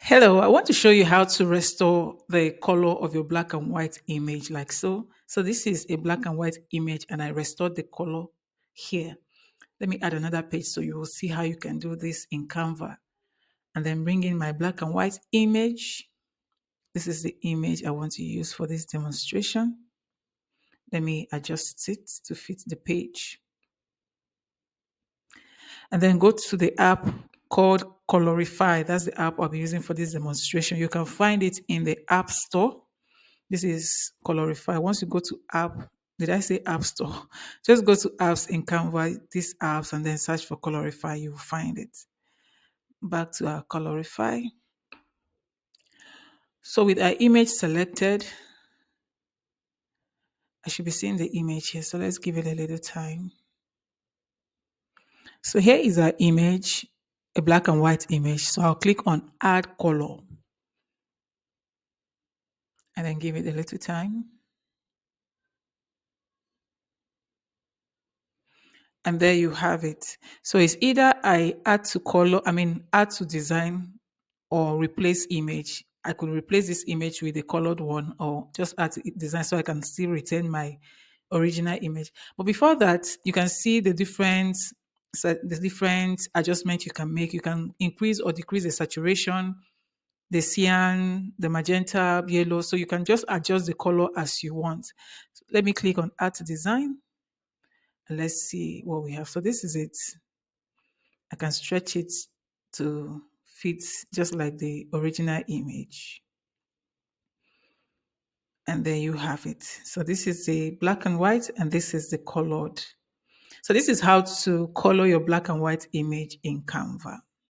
Hello, I want to show you how to restore the color of your black and white image like so. So this is a black and white image and I restored the color here. Let me add another page so you will see how you can do this in Canva. And then bring in my black and white image. This is the image I want to use for this demonstration. Let me adjust it to fit the page. And then go to the app called Colorify. That's the app I'll be using for this demonstration. You can find it in the App Store. This is Colorify. Once you go to app, did I say App Store? Just go to apps in Canva, these apps, and then search for Colorify. You will find it. Back to our Colorify. So with our image selected, I should be seeing the image here. So let's give it a little time. So here is our image, a black and white image. So I'll click on Add Color and then give it a little time. And there you have it. So it's either I add to color, add to design or replace image. I could replace this image with a colored one or just add to design so I can still retain my original image. But before that, you can see the different adjustments you can make. You can increase or decrease the saturation, the cyan, the magenta, yellow. So you can just adjust the color as you want. So let me click on add to design. And let's see what we have. So this is it. I can stretch it to fit just like the original image. And there you have it. So this is the black and white and this is the colored. So this is how to color your black and white image in Canva.